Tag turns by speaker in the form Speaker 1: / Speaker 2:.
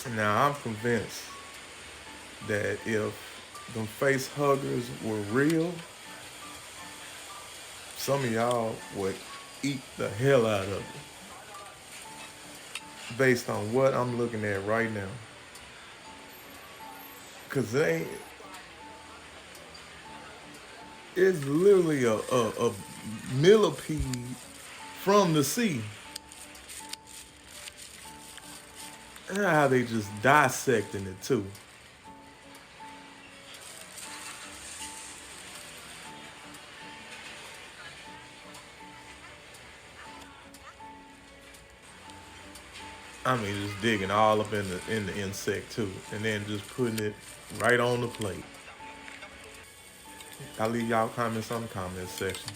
Speaker 1: Now I'm convinced that if them face huggers were real, some of y'all would eat the hell out of it based on what I'm looking at right now. Cause it's literally a millipede from the sea. And how they just dissecting it too. I mean, just digging all up in the insect too, and then just putting it right on the plate. I'll leave y'all comments on the comment section.